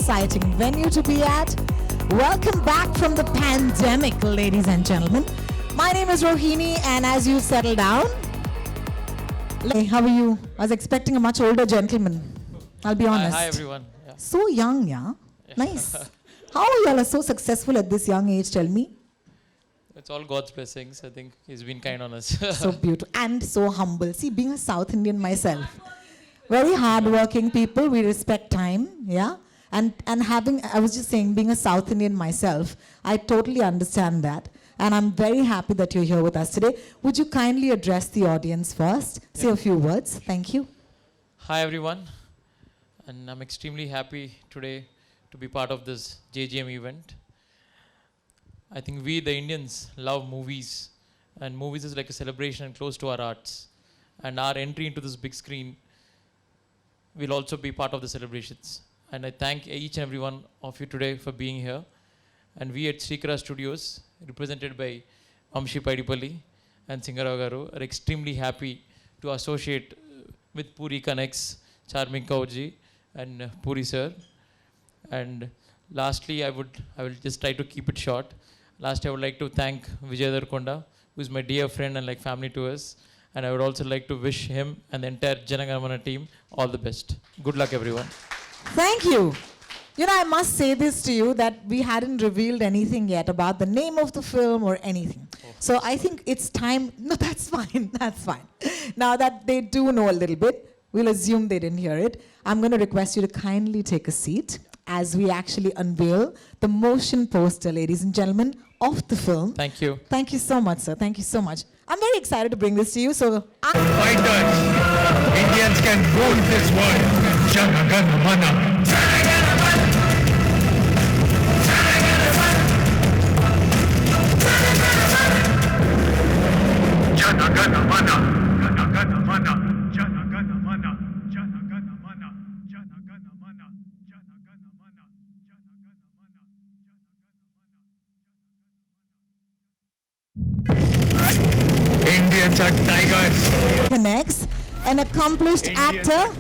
exciting venue to be at. Welcome back from the pandemic, ladies and gentlemen. My name is Rohini, and as you settle down, hey, how are you? I was expecting a much older gentleman. I'll be honest. Hi everyone. Yeah. So young, yeah? Nice. How are you all so successful at this young age, tell me? It's all God's blessings. I think He's been kind on us. So beautiful and so humble. See, being a South Indian myself, very hardworking people, we respect time, yeah? And having, I was just saying, being a South Indian myself, I totally understand that. And I'm very happy that you're here with us today. Would you kindly address the audience first? Say a few words. Thank you. Hi everyone. And I'm extremely happy today to be part of this JGM event. I think we, the Indians, love movies. And movies is like a celebration and close to our hearts. And our entry into this big screen will also be part of the celebrations. And I thank each and every one of you today for being here. And we at Srikara Studios, represented by Amshi Paidipalli and Singarao Garu, are extremely happy to associate with Puri Connects, Charming Kaurji and Puri sir. And lastly, I will just try to keep it short. Lastly, I would like to thank Vijay Darkonda, who is my dear friend and like family to us. And I would also like to wish him and the entire Janaganamana team all the best. Good luck, everyone. Thank you. You know, I must say this to you that we hadn't revealed anything yet about the name of the film or anything. So I think it's time. No, that's fine. That's fine. Now that they do know a little bit, we'll assume they didn't hear it. I'm going to request you to kindly take a seat as we actually unveil the motion poster, ladies and gentlemen, of the film. Thank you. Thank you so much, sir. Thank you so much. I'm very excited to bring this to you. So, Fighters, Indians can rule this world. Jana Gana Mana. Jana Gana Mana. Jana Gana Mana. Jana Gana Mana. Jana Gana Mana. Jana Gana Mana. Jana Gana Mana. Indians are tigers. Connects, an accomplished actor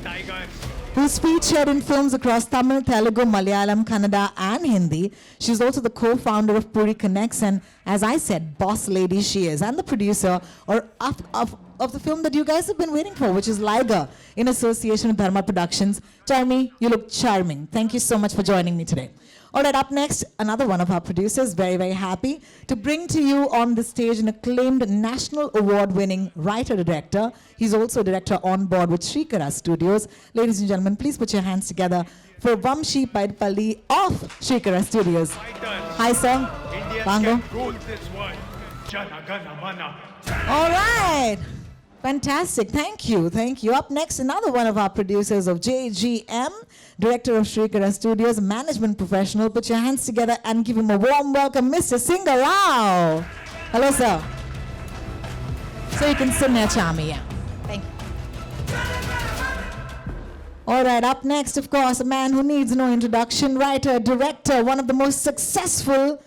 who's featured in films across Tamil, Telugu, Malayalam, Kannada, and Hindi. She's also the co-founder of Puri Connects, and as I said, boss lady she is, and the producer of the film that you guys have been waiting for, which is Liger, in association with Dharma Productions. Charmi, you look charming. Thank you so much for joining me today. All right, up next, another one of our producers, very, very happy to bring to you on the stage an acclaimed national award-winning writer-director. He's also a director on board with Srikara Studios. Ladies and gentlemen, please put your hands together for Vamshi Paidipalli of Srikara Studios. Hi, sir. Bango. All right. Fantastic. Thank you. Thank you. Up next, another one of our producers of JGM, director of Srikara Studios, management professional. Put your hands together and give him a warm welcome, Mr. Singarao. Hello, sir. So you can sit near Chami. Yeah. Thank you. All right. Up next, of course, a man who needs no introduction, writer, director, one of the most successful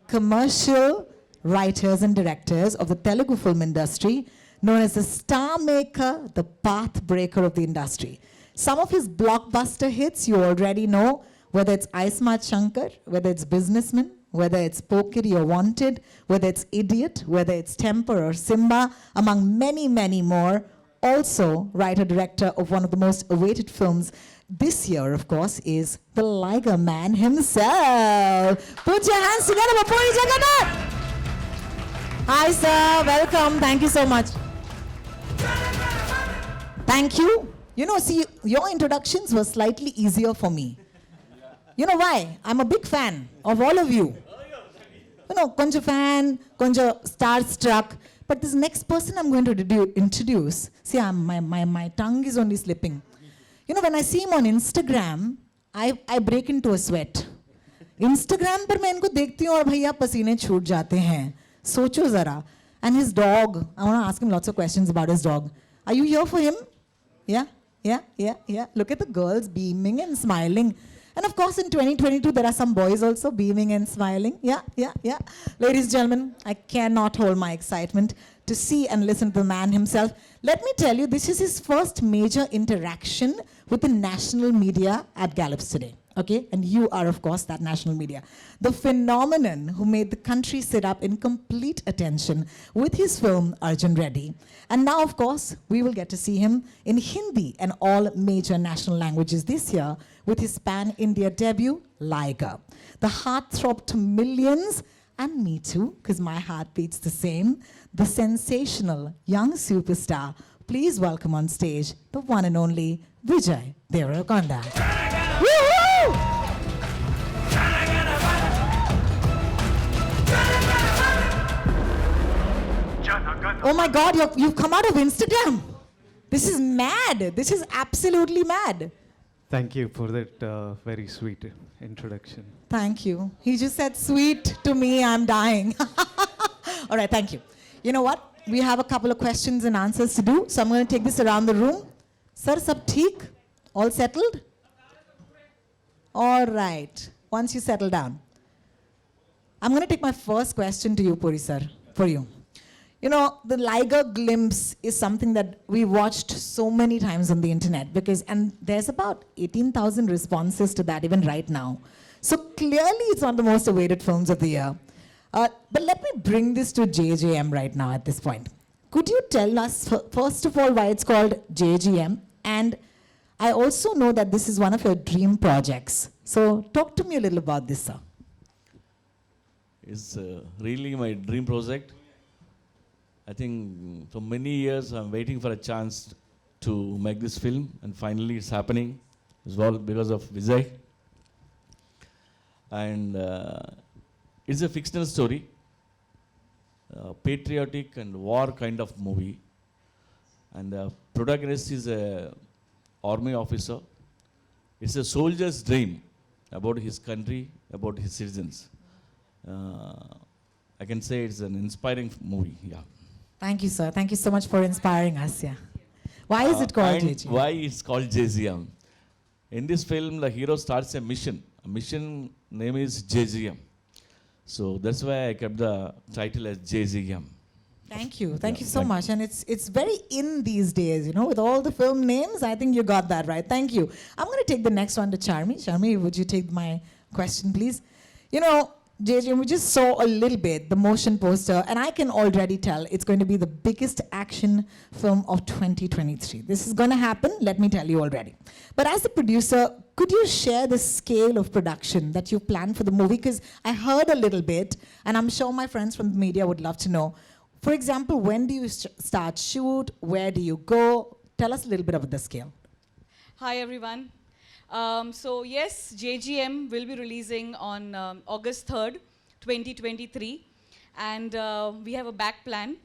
commercial writers and directors of the Telugu film industry, known as the star maker, the path breaker of the industry. Some of his blockbuster hits you already know, whether it's Aismat Shankar, whether it's Businessman, whether it's Pokiri or Wanted, whether it's Idiot, whether it's Temper or Simba, among many, many more. Also, writer-director of one of the most awaited films this year, of course, is the Liger Man himself. Put your hands together for Puri Jagannath. Hi, sir. Welcome. Thank you so much. Thank you. You know, see, your introductions were slightly easier for me. You know why? I'm a big fan of all of you. You know, konja fan, konja starstruck. But this next person I'm going to introduce, see, my tongue is only slipping. You know, when I see him on Instagram, I break into a sweat. Instagram पर मैं इनको देखती हूँ और भैया पसीने छूट जाते हैं. सोचो जरा. And his dog, I want to ask him lots of questions about his dog. Are you here for him? Yeah. Look at the girls beaming and smiling. And of course, in 2022, there are some boys also beaming and smiling. Yeah. Ladies and gentlemen, I cannot hold my excitement to see and listen to the man himself. Let me tell you, this is his first major interaction with the national media at Gallups today. Okay, and you are, of course, that national media. The phenomenon who made the country sit up in complete attention with his film Arjun Reddy. And now, of course, we will get to see him in Hindi and all major national languages this year with his pan-India debut, Liger. The heartthrob to millions, and me too, because my heart beats the same, the sensational young superstar. Please welcome on stage the one and only Vijay Deverakonda. Woo-hoo! Oh my God, you've come out of Instagram. This is mad. This is absolutely mad. Thank you for that very sweet introduction. Thank you. He just said sweet to me, I'm dying. All right, thank you. You know what? We have a couple of questions and answers to do, so I'm going to take this around the room. Sir, sab theek? All settled? All right. Once you settle down. I'm going to take my first question to you, Puri sir, for you. You know, the Liger glimpse is something that we watched so many times on the internet and there's about 18,000 responses to that even right now. So clearly it's one of the most awaited films of the year. But let me bring this to JJM right now at this point. Could you tell us, first of all, why it's called JGM? And I also know that this is one of your dream projects. So talk to me a little about this, sir. It's really my dream project. I think for many years I'm waiting for a chance to make this film, and finally it's happening. It's all because of Vijay. And it's a fictional story, patriotic and war kind of movie. And the protagonist is a army officer. It's a soldier's dream about his country, about his citizens. I can say it's an inspiring movie, yeah. Thank you, sir. Thank you so much for inspiring us. Yeah. Why is it called and JGM? why it's called JGM? In this film, the hero starts a mission. A mission name is JGM. So that's why I kept the title as JGM. Thank you. Thank Yeah, you so thank much. And it's very in these days, you know, with all the film names. I think you got that right. Thank you. I'm going to take the next one to Charmi. Charmi, would you take my question, please? You know, JJ, we just saw a little bit the motion poster, and I can already tell it's going to be the biggest action film of 2023. This is going to happen, let me tell you already. But as a producer, could you share the scale of production that you planned for the movie? Because I heard a little bit, and I'm sure my friends from the media would love to know. For example, when do you start shoot? Where do you go? Tell us a little bit about the scale. Hi, everyone. So yes, JGM will be releasing on August 3rd, 2023. And we have a back plan.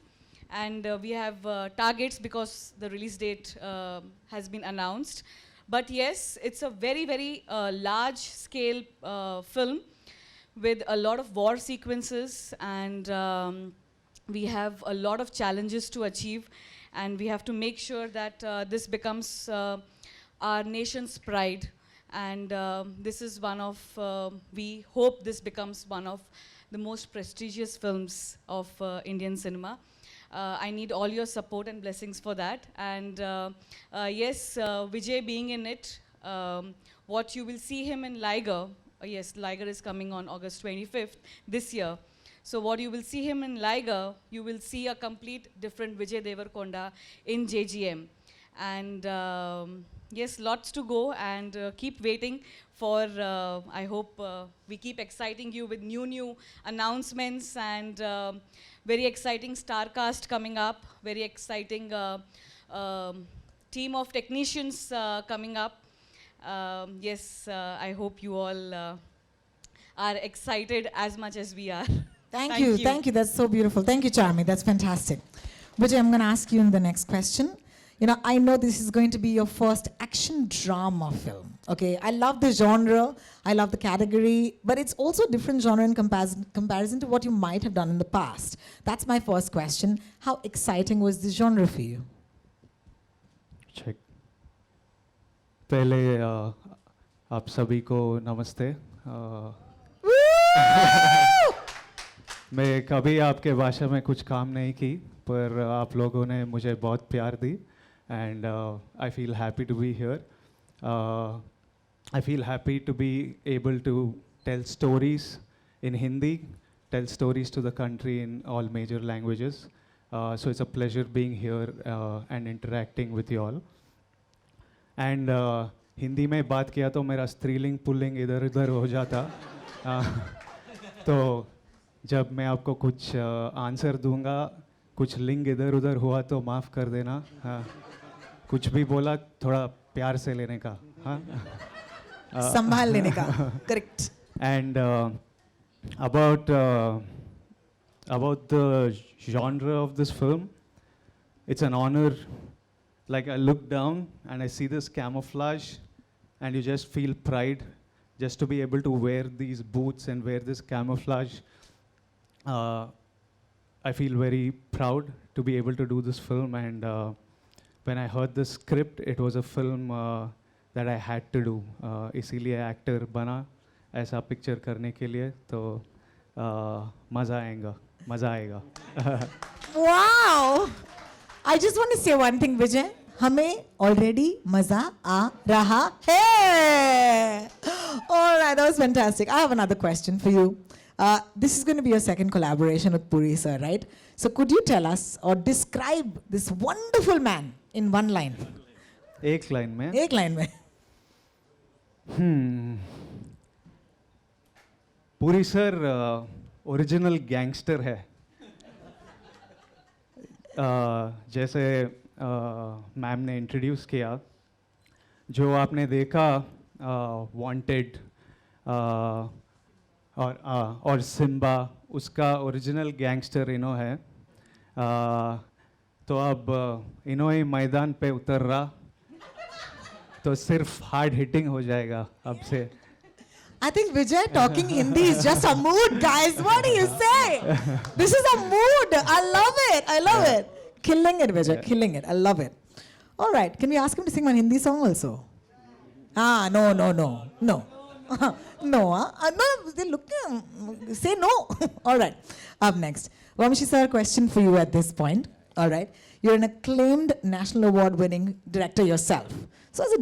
And we have targets because the release date has been announced. But yes, it's a very, very large scale film with a lot of war sequences. And we have a lot of challenges to achieve. And we have to make sure that this becomes our nation's pride, and this is one of, we hope this becomes one of the most prestigious films of Indian cinema. I need all your support and blessings for that. And yes, Vijay being in it, what you will see him in Liger, yes, Liger is coming on August 25th this year. So what you will see him in Liger, you will see a complete different Vijay Deverakonda in JGM. And yes, lots to go, and keep waiting for, I hope we keep exciting you with new announcements, and very exciting star cast coming up, very exciting team of technicians coming up. Yes, I hope you all are excited as much as we are. Thank you. That's so beautiful. Thank you, Charmi. That's fantastic. Vijay, I'm going to ask you in the next question. You know, I know this is going to be your first action drama film. Okay, I love the genre, I love the category, but it's also a different genre in comparison to what you might have done in the past. That's my first question. How exciting was this genre for you? Check. पहले आप सभी को नमस्ते. मैं कभी आपके भाषा में कुछ काम नहीं की, पर आप लोगों ने मुझे बहुत प्यार दी, and I feel happy to be here. I feel happy to be able to tell stories in Hindi, tell stories to the country in all major languages. So it's a pleasure being here and interacting with you all. And Hindi में बात किया तो मेरा स्त्रीलिंग pulling इधर उधर हो जाता. तो जब मैं आपको कुछ आंसर दूंगा, कुछ लिंग इधर उधर हुआ तो माफ़ कर देना. कुछ भी बोला थोड़ा प्यार से लेने का. हाँ. संभाल लेने का. Correct. And about the genre of this film, it's an honor. Like I look down and I see this camouflage, and you just feel pride just to be able to wear these boots and wear this camouflage. I feel very proud to be able to do this film, and when I heard the script, it was a film that I had to do. इसीलिए actor बना ऐसा picture करने के लिए. तो मज़ा आएगा. Wow! I just want to say one thing, Vijay. हमें already मज़ा आ रहा है. All right, that was fantastic. I have another question for you. This is going to be your second collaboration with Puri sir, right? So could you tell us or describe this wonderful man in one line? एक line में. एक line में. Puri sir original gangster है. जैसे ma'am ने introduce किया, जो आपने देखा वांटेड और सिम्बा, उसका ओरिजिनल गैंगस्टर इनो है. तो अब इनो ही मैदान पे उतर रहा, तो सिर्फ हार्ड हिटिंग हो जाएगा अब से. I think Vijay talking Hindi is just a mood, guys. What do you say? This is a mood. I love it. I love it. Killing it, Vijay. Killing it. I love it. All right. Can we ask him to sing one Hindi song also? No. No. No. They look. Say no. All right. Up next. Vamshi sir, question for you at this point. All right. You're an acclaimed national award winning director yourself. So as a